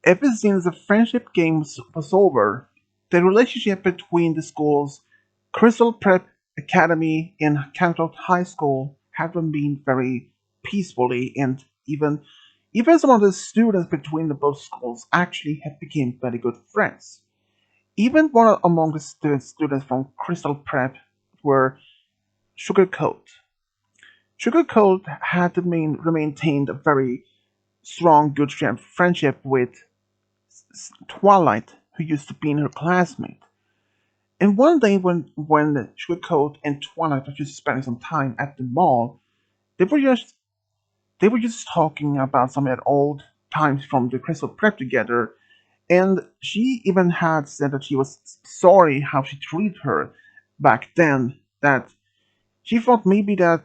Ever since the friendship game was over, the relationship between the schools, Crystal Prep Academy and Canfield High School, haven't been very peacefully, and even some of the students between the both schools actually have become very good friends. Even one among the students from Crystal Prep were Sugarcoat. Sugarcoat had maintained a very strong, good friendship with Twilight, who used to be her classmate. And one day, when Sugarcoat and Twilight were just spending some time at the mall, they were just they were just talking about some of their old times from the Crystal Prep together. And she even had said that she was sorry how she treated her back then. That she thought maybe that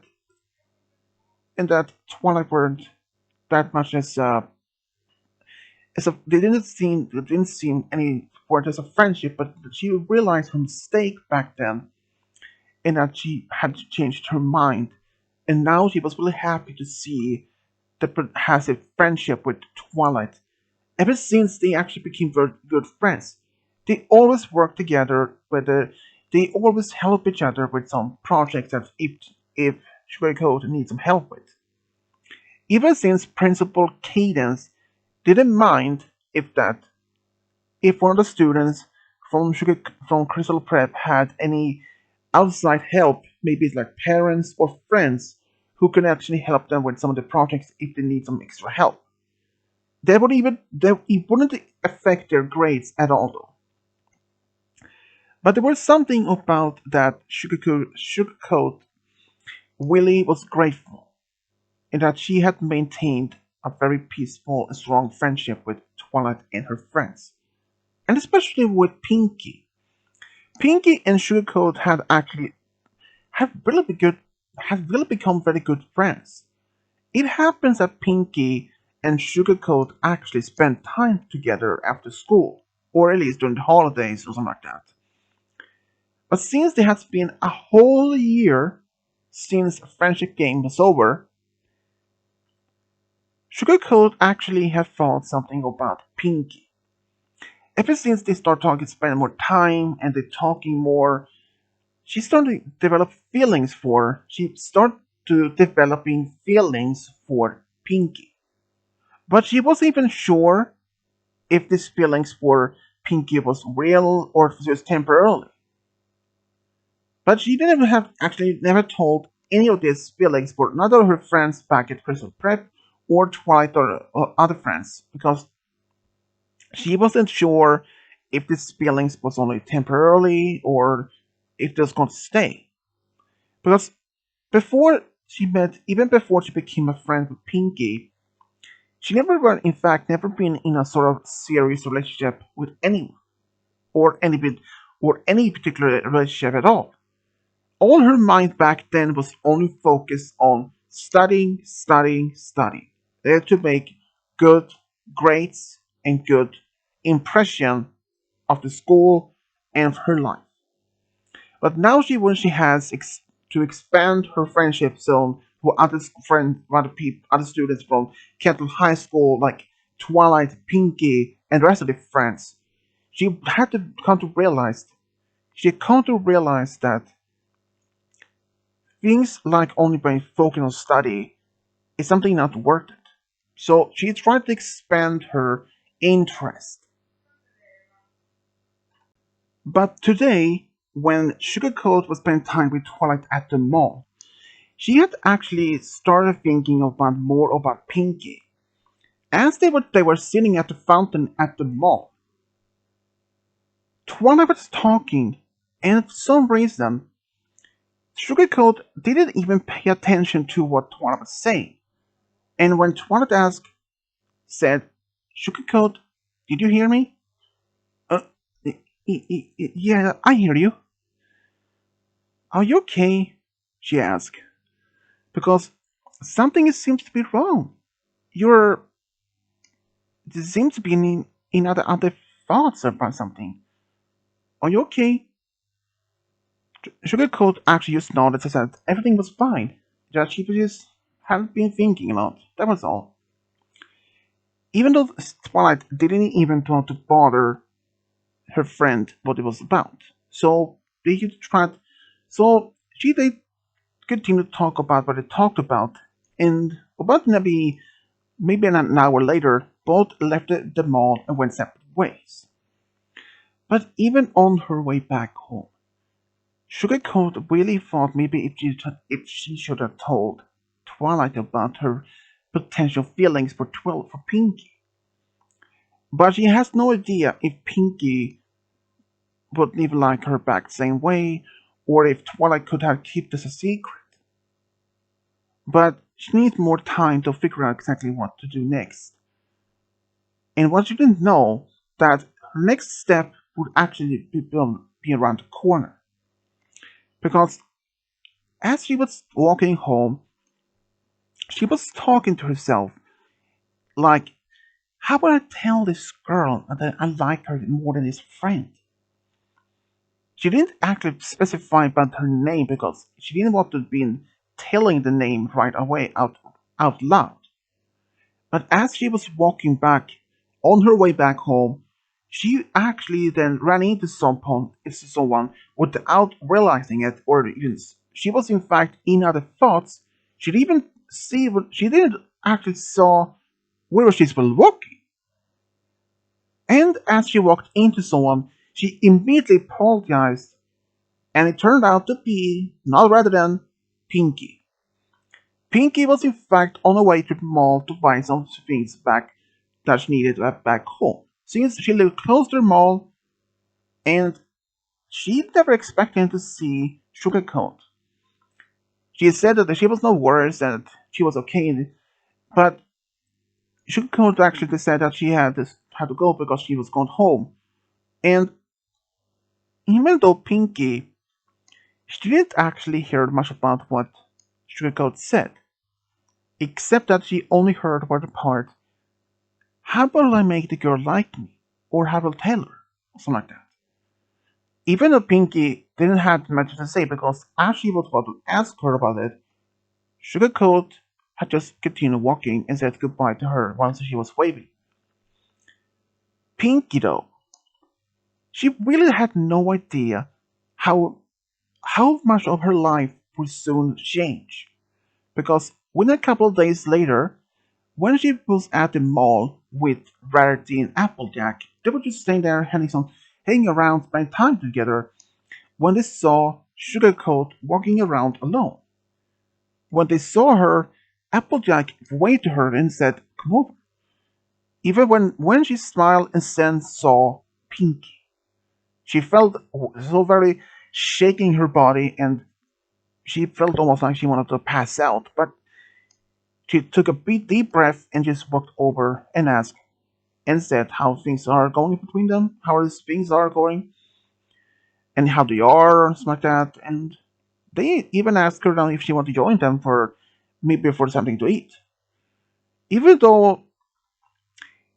Twilight weren't that much as a they didn't seem any for as a friendship, but she realized her mistake back then, and that she had changed her mind, and now she was really happy to see that has a friendship with Twilight. Ever since they actually became very good friends, they always work together. Whether they always help each other with some projects that if Sugarcoat needs some help with. Even since Principal Cadence didn't mind if one of the students from Crystal Prep had any outside help, maybe it's like parents or friends who can actually help them with some of the projects if they need some extra help. It wouldn't affect their grades at all though. But there was something about that Sugarcoat Willie was grateful in that she had maintained a very peaceful and strong friendship with Twilight and her friends, and especially with Pinkie. Pinkie and Sugarcoat have really be good have really become very good friends. It happens that Pinkie and Sugarcoat actually spend time together after school, or at least during the holidays or something like that. But since there has been a whole year since friendship game was over, Sugarcoat actually have thought something about Pinkie. Ever since they start talking, spending more time, and they're talking more, she started to develop feelings for. She started to developing feelings for Pinkie, but she wasn't even sure if these feelings for Pinkie was real or if it was temporarily. But she didn't have actually never told any of these feelings for neither of her friends back at Crystal Prep or Twilight or other friends because she wasn't sure if these feelings was only temporarily or if they was going to stay. Because even before she became a friend with Pinkie, she in fact, never been in a sort of serious relationship with anyone or any particular relationship at all. All her mind back then was only focused on studying, studying, studying. There to make good grades and good impression of the school and of her life. But now when she has to expand her friendship zone to other students from Kettle High School, like Twilight, Pinkie, and the rest of the friends, she had to come to realize that things like only being focused on study is something not worth it. So she tried to expand her interest. But today, when Sugarcoat was spending time with Twilight at the mall, she had actually started thinking about more about Pinkie. As they were sitting at the fountain at the mall, Twilight was talking, and for some reason, Sugarcoat didn't even pay attention to what Twilight was saying. And when Twilight said, "Sugarcoat, did you hear me?" Uh, yeah, I hear you. Are you okay? She asked. Because something seems to be wrong. You're there seems to be in other thoughts about something. Are you okay? Sugarcoat actually just nodded and said everything was fine. That she just hadn't been thinking a lot. That was all. Even though Twilight didn't even want to bother her friend what it was about. So they tried. So they continued to talk about what they talked about, and about maybe an hour later, both left the mall and went separate ways. But even on her way back home, Sugarcoat really thought maybe if she should have told Twilight about her potential feelings for Pinkie. But she has no idea if Pinkie would live like her back the same way, or if Twilight could have kept this a secret. But she needs more time to figure out exactly what to do next. And what she didn't know that her next step would actually be around the corner. Because as she was walking home, she was talking to herself like, how would I tell this girl that I like her more than his friend? She didn't actually specify about her name because she didn't want to be telling the name right away out loud. But as she was walking back on her way back home, she actually then ran into someone without realizing it, or even she was in fact in other thoughts. She didn't even see what she didn't actually saw where she was walking. And as she walked into someone, she immediately apologized, and it turned out to be none other than Pinkie. Pinkie was in fact on her way to the mall to buy some things back that she needed back home. Since she lived close to the mall, and she never expected to see Sugarcoat. She said that she was no worse and she was okay, but Sugarcoat actually said that she had to go because she was going home. And even though Pinkie, she didn't actually hear much about what Sugarcoat said, except that she only heard about the part, how will I make the girl like me? Or how will tell her? Or something like that. Even though Pinkie didn't have much to say because as she was about to ask her about it, Sugarcoat had just continued walking and said goodbye to her once she was waving. Pinkie, though, she really had no idea how how much of her life would soon change. Because when a couple of days later, when she was at the mall with Rarity and Applejack, they were just staying there hanging around, spending time together, when they saw Sugarcoat walking around alone. When they saw her, Applejack waved to her and said, come over. Even when she smiled and then saw Pinkie, she felt so very shaking her body and she felt almost like she wanted to pass out. But she took a deep breath and just walked over and asked and said how things are going between them, how things are going, and how they are, and stuff like that. And they even asked her now if she wanted to join them for maybe for something to eat. Even though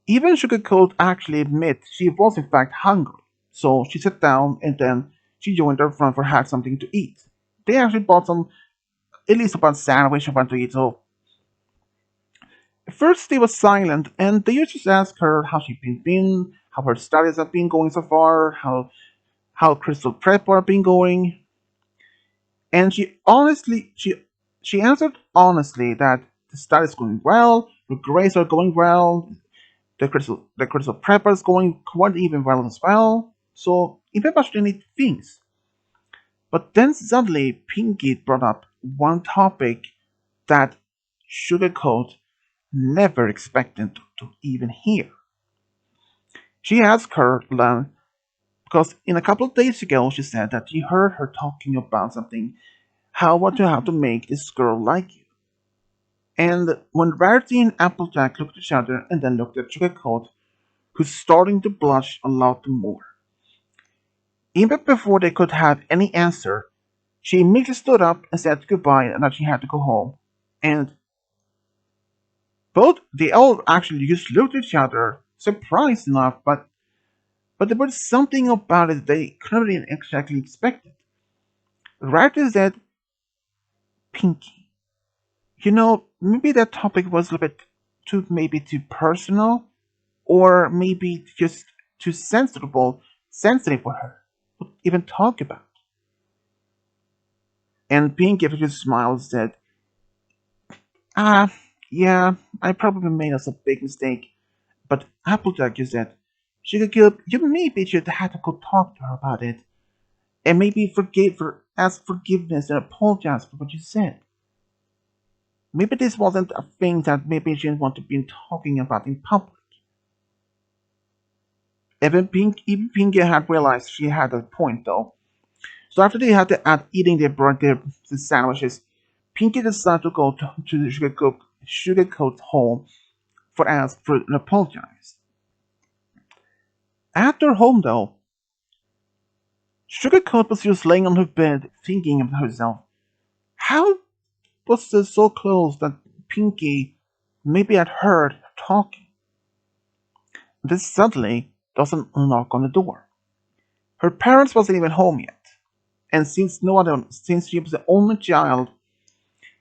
even Sugarcoat actually admit she was in fact hungry. So she sat down and then she joined their friend for had something to eat. They actually bought some at least about sandwich or something to eat. So at first they were silent and they just asked her how she'd been, how her studies have been going so far, how Crystal Prep have been going. And she answered honestly that the studies going well, the grades are going well, the crystal prepper is going quite even well as well. So in pretty much any things. But then suddenly Pinkie brought up one topic that Sugarcoat never expected to even hear. She asked her because in a couple of days ago she said that she heard her talking about something, how to make this girl like you. And when Rarity and Applejack looked at each other and then looked at Sugarcoat, who's starting to blush a lot more. Even before they could have any answer, she immediately stood up and said goodbye and that she had to go home. And they all actually just looked at each other, surprised enough, but there was something about it they couldn't exactly expect it. Rarity said, Pinkie, maybe that topic was a little bit maybe too personal, or maybe just too sensitive for her to even talk about. And Pinkie just smiled and said, "Ah, yeah, I probably made us a big mistake, but Applejack, you said, you maybe should have to go talk to her about it, and maybe ask forgiveness and apologize for what you said. Maybe this wasn't a thing that maybe she didn't want to be talking about in public." Even Pinkie had realized she had a point, though. So after they had to add eating the sandwiches, Pinkie decided to go to the Sugarcoat home for an apologize. At their home, though, Sugarcoat was just laying on her bed, thinking of herself. How was this so close that Pinkie maybe had heard her talking? Then suddenly, there was a knock on the door. Her parents wasn't even home yet, and since she was the only child,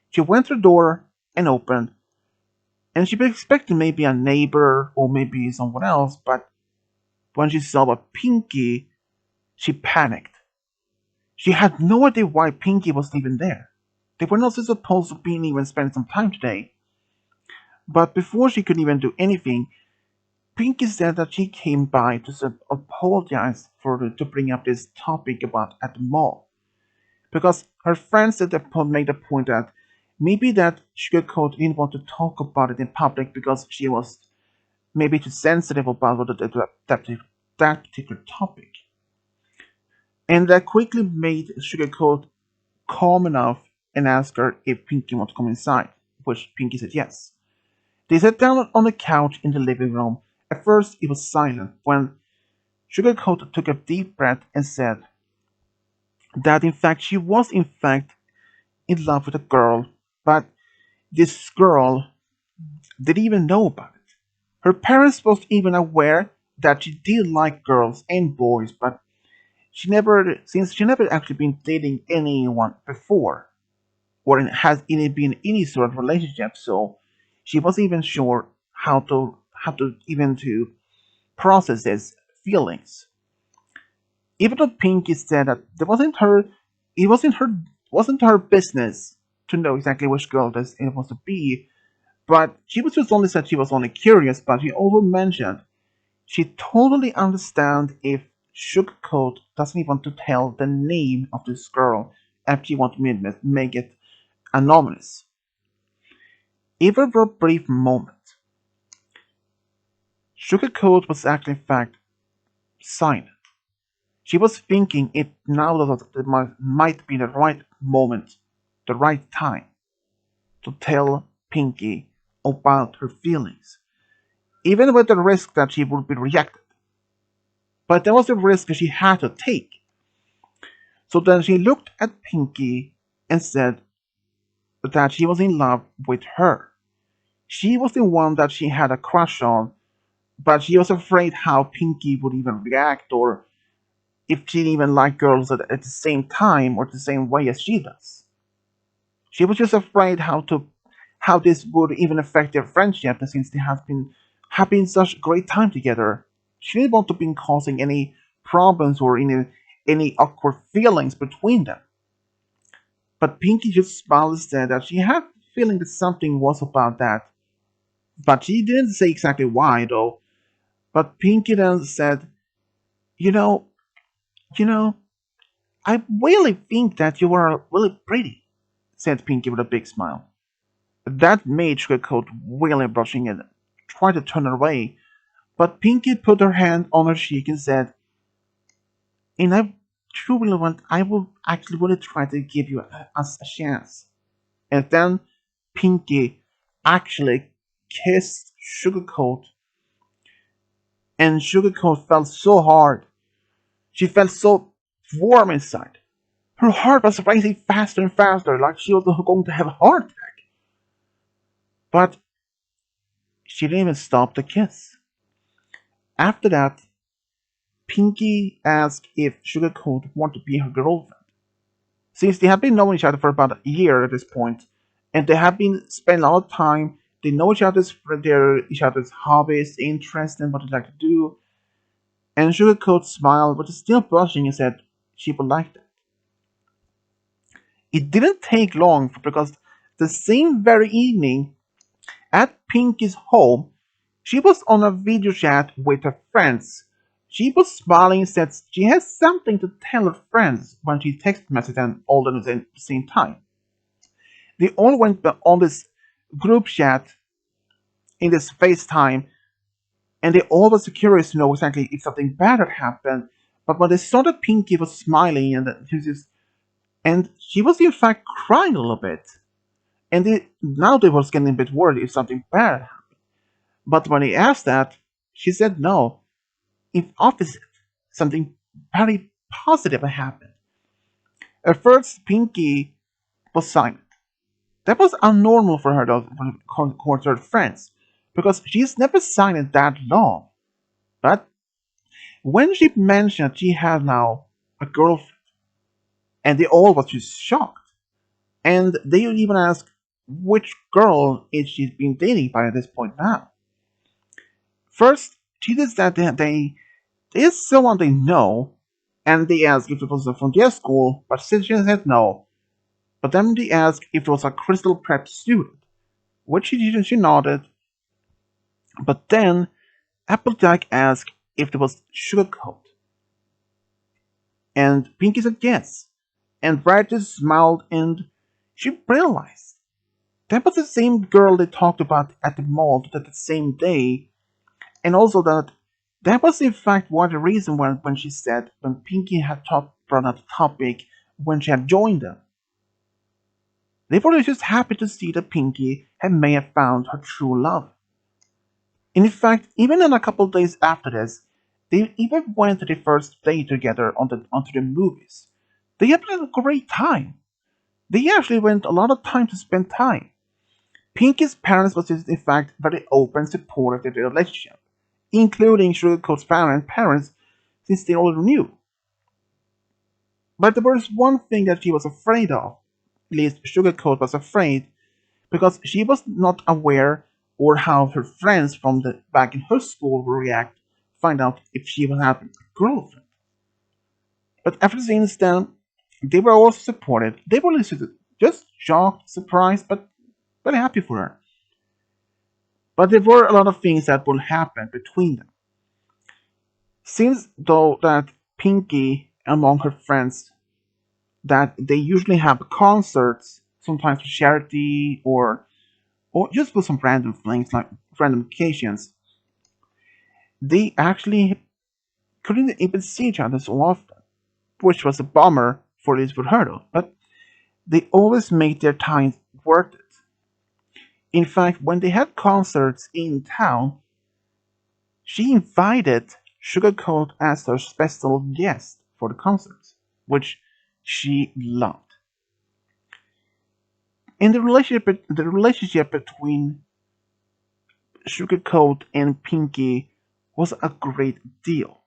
she went to the door and opened, and she was expecting maybe a neighbor or maybe someone else, but when she saw a Pinkie, she panicked. She had no idea why Pinkie was even there. They were not supposed to be even spend some time today. But before she could even do anything, Pinkie said that she came by to apologize to bring up this topic about at the mall. Because her friends at the point made the point that maybe that Sugarcoat didn't want to talk about it in public because she was maybe too sensitive about that particular topic. And that quickly made Sugarcoat calm enough and asked her if Pinkie wanted to come inside, which Pinkie said yes. They sat down on the couch in the living room. At first it was silent when Sugarcoat took a deep breath and said that in fact she was in fact in love with a girl, but this girl didn't even know about it. Her parents wasn't even aware that she did like girls and boys, but since she never actually been dating anyone before, or has even been in any sort of relationship, so she wasn't even sure how to even to process his feelings. Even though Pinkie said that it wasn't her business to know exactly which girl this it was to be, but she was just only said she was only curious, but she also mentioned she totally understands if Sugarcoat doesn't even want to tell the name of this girl if she wants to make it anonymous. Even for a brief moment, Sugarcoat was actually in fact silent. She was thinking it now that it might be the right moment, the right time, to tell Pinkie about her feelings, even with the risk that she would be rejected. But that was a risk she had to take. So then she looked at Pinkie and said that she was in love with her. She was the one that she had a crush on, but she was afraid how Pinkie would even react or if she even liked girls at the same time or the same way as she does. She was just afraid how this would even affect their friendship since they have been having such a great time together. She didn't want to be causing any problems or any awkward feelings between them. But Pinkie just smiled and said that she had a feeling that something was about that. But she didn't say exactly why though. But Pinkie then said, you know, you know, I really think that you are really pretty, said Pinkie with a big smile. That made Sugarcoat really blushing and tried to turn her away, but Pinkie put her hand on her cheek and said, and I will actually really try to give you a chance. And then Pinkie actually kissed Sugarcoat, and Sugarcoat felt so hard. She felt so warm inside. Her heart was racing faster and faster, like she was going to have a heart attack. But she didn't even stop the kiss. After that, Pinkie asked if Sugarcoat wanted to be her girlfriend. Since they have been knowing each other for about a year at this point, and they have been spending a lot of time They know each other's hobbies, interests, and what they like to do. And Sugarcoat smiled, but still blushing, and said she would like that. It didn't take long because the same very evening, at Pinkie's home, she was on a video chat with her friends. She was smiling and said she has something to tell her friends when she text messaged them all at the same time. They all went on this group chat in this FaceTime, and they all was curious to know exactly if something bad had happened. But when they saw that Pinkie was smiling and she was in fact crying a little bit, and now they was getting a bit worried if something bad happened. But when he asked that, she said no. In opposite, something very positive had happened. At first, Pinkie was silent. That was abnormal for her to court her friends, because she's never silent that long. But when she mentioned she had now a girlfriend, and they all was just shocked, and they even asked which girl is she been dating by this point now. First, she did that is someone they know, and they asked if it was from their school, but since she said no. But then they asked if it was a Crystal Prep student, which she nodded. But then Applejack asked if it was Sugarcoat, and Pinkie said yes. And Bridget smiled, and she realized that was the same girl they talked about at the mall that same day, and also that was in fact one of the reasons when she said when Pinkie had brought up the topic when she had joined them. They were just happy to see that Pinkie may have found her true love. In fact, even in a couple of days after this, they even went to the first date together onto the movies. They had a great time. They actually went a lot of time to spend time. Pinkie's parents was in fact very open and supportive of their relationship, including Sugarcoat's parents, since they already knew. But there was one thing that she was afraid of. At least Sugarcoat was afraid because she was not aware or how her friends from the back in her school would react, find out if she was having a girlfriend. But after seeing this then, they were also supportive. They were just shocked, surprised, but very happy for her. But there were a lot of things that will happen between them. Since though that Pinkie among her friends that they usually have concerts, sometimes for charity or just for some random things like random occasions, they actually couldn't even see each other so often, which was a bummer for this for her though. But they always made their time worth it. In fact, when they had concerts in town, she invited Sugarcoat as her special guest for the concerts, which she loved. And the relationship between Sugarcoat and Pinkie was a great deal.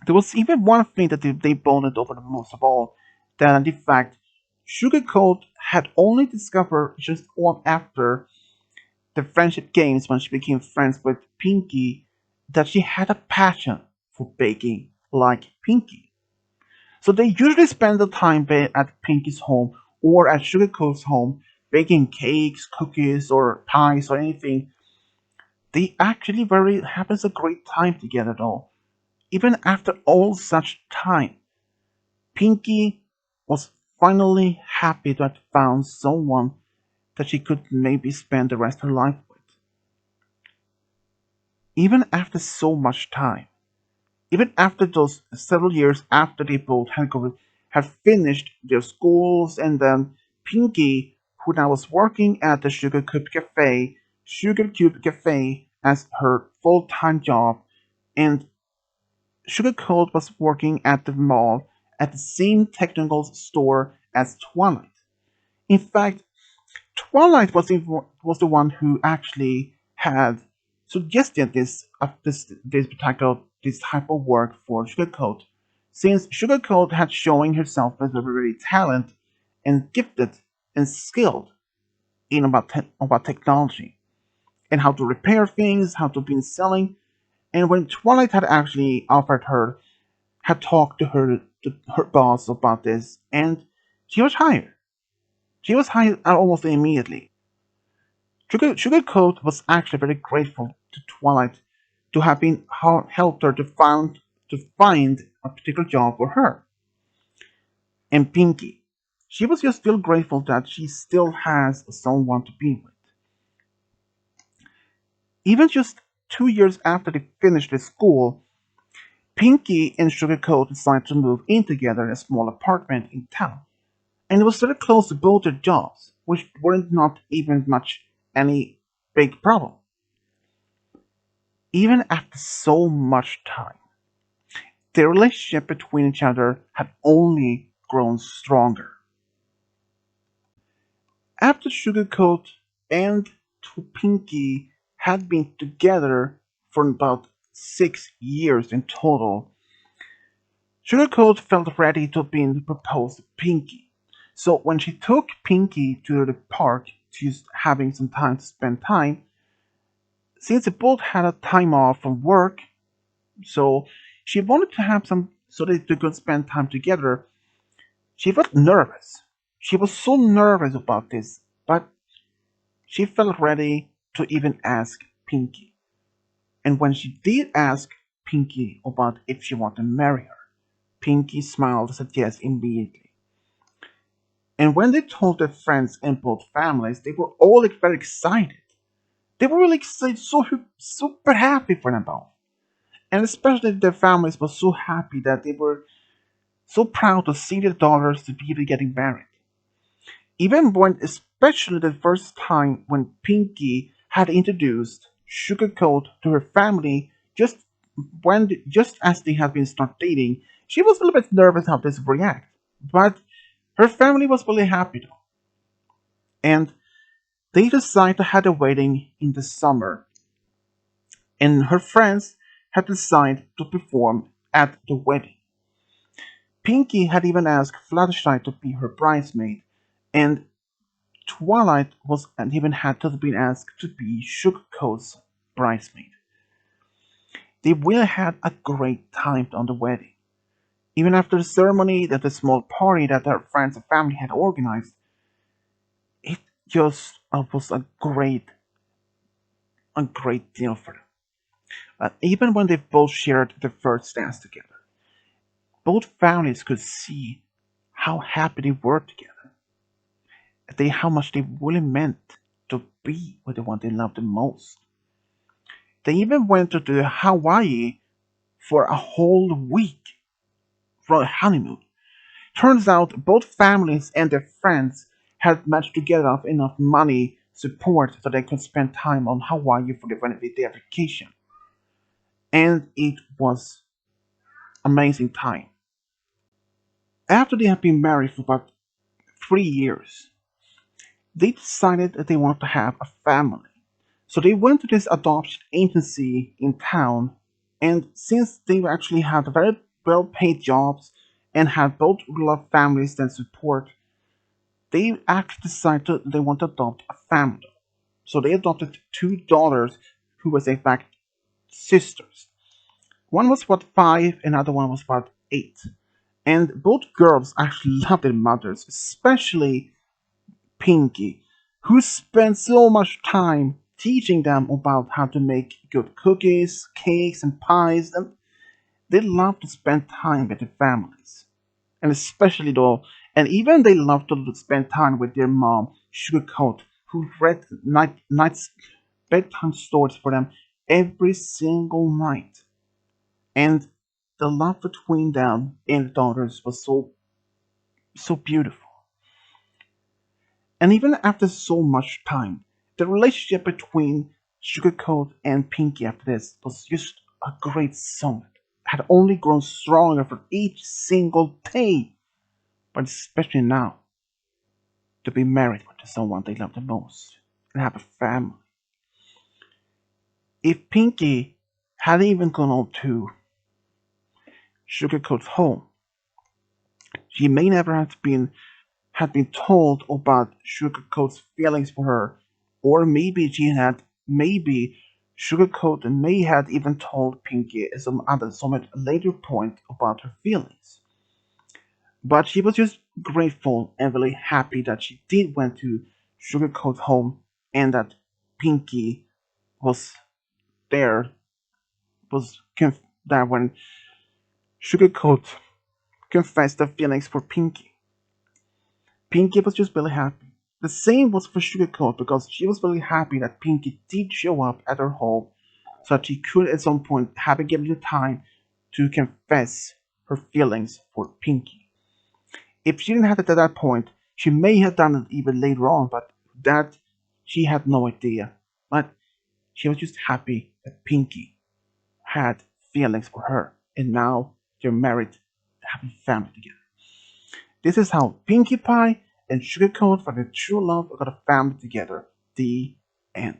There was even one thing that they bonded over the most of all, that in fact, Sugarcoat had only discovered just on after the friendship games when she became friends with Pinkie that she had a passion for baking like Pinkie. So they usually spend the time at Pinkie's home or at Sugarcoat's home baking cakes, cookies, or pies or anything. They actually very happens a great time together though. Even after all such time, Pinkie was finally happy to have found someone that she could maybe spend the rest of her life with. Even after so much time, even after those several years after they both had finished their schools, and then Pinkie, who now was working at the Sugar Cube Cafe as her full-time job, and Sugarcoat was working at the mall at the same technical store as Twilight. In fact, Twilight was the one who actually had suggested this type of work for Sugarcoat, since Sugarcoat had showing herself as a very talent and gifted and skilled. in about technology and how to repair things, how to be selling. And when Twilight had actually offered her, had talked to her boss about this, and she was hired. She was hired almost immediately. Sugarcoat was actually very grateful to Twilight to have been helped her to find a particular job for her. And Pinkie, she was just still grateful that she still has someone to be with. Even just 2 years after they finished their school, Pinkie and Sugarcoat decided to move in together in a small apartment in town. And it was very close to both their jobs, which weren't not even much any big problem. Even after so much time, their relationship between each other had only grown stronger. After Sugarcoat and Pinkie had been together for about 6 years in total, Sugarcoat felt ready to be proposed to Pinkie. So when she took Pinkie to the park to having some time to spend time, since they both had a time off from work, so she wanted to have some so that they could spend time together. She felt nervous. She was so nervous about this, but she felt ready to even ask Pinkie. And when she did ask Pinkie about if she wanted to marry her, Pinkie smiled and said yes immediately. And when they told their friends in both families, they were all very excited. They were really excited, so super happy for them both. And especially their families were so happy that they were so proud to see their daughters to be getting married. Even when, especially the first time when Pinkie had introduced Sugarcoat to her family, just as they had been start dating, she was a little bit nervous how this would react. But her family was really happy though, and they decided to have a wedding in the summer. And her friends had decided to perform at the wedding. Pinkie had even asked Fluttershy to be her bridesmaid, and Twilight was and even had to be asked to be Sugarcoat's bridesmaid. They really had a great time on the wedding. Even after the ceremony, that the small party that their friends and family had organized, it just was a great deal for them. Even when they both shared their first dance together, both families could see how happy they were together. How much they really meant to be with the one they loved the most. They even went to Hawaii for a whole week for a honeymoon. Turns out both families and their friends had managed to get up enough money support so they could spend time on Hawaii for their vacation. And it was amazing time. After they had been married for about 3 years, they decided that they wanted to have a family. So they went to this adoption agency in town, and since they actually had very well paid jobs and had both love families that support, they actually decided they want to adopt a family. So they adopted two daughters who was in fact sisters. One was about 5, and another one was about 8. And both girls actually loved their mothers, especially Pinkie, who spent so much time teaching them about how to make good cookies, cakes, and pies. And they love to spend time with their families. And especially though, and even they love to spend time with their mom, Sugarcoat, who read nights bedtime stories for them every single night. And the love between them and the daughters was so beautiful. And even after so much time, the relationship between Sugarcoat and Pinkie after this was just a great summit. Had only grown stronger for each single day, but especially now, to be married to someone they love the most and have a family. If Pinkie had even gone on to Sugarcoat's home, she may never have been had been told about Sugarcoat's feelings for her, or maybe Sugarcoat may have even told Pinkie at some later point about her feelings. But she was just grateful and really happy that she did went to Sugarcoat's home and that Pinkie was there was that when Sugarcoat confessed her feelings for Pinkie. Pinkie was just really happy. The same was for Sugarcoat because she was really happy that Pinkie did show up at her home so that she could at some point have a given the time to confess her feelings for Pinkie. If she didn't have it at that point, she may have done it even later on, but that she had no idea. But she was just happy that Pinkie had feelings for her, and now they're married, having family together. This is how Pinkie Pie and Sugarcoat for their true love got a family together. The end.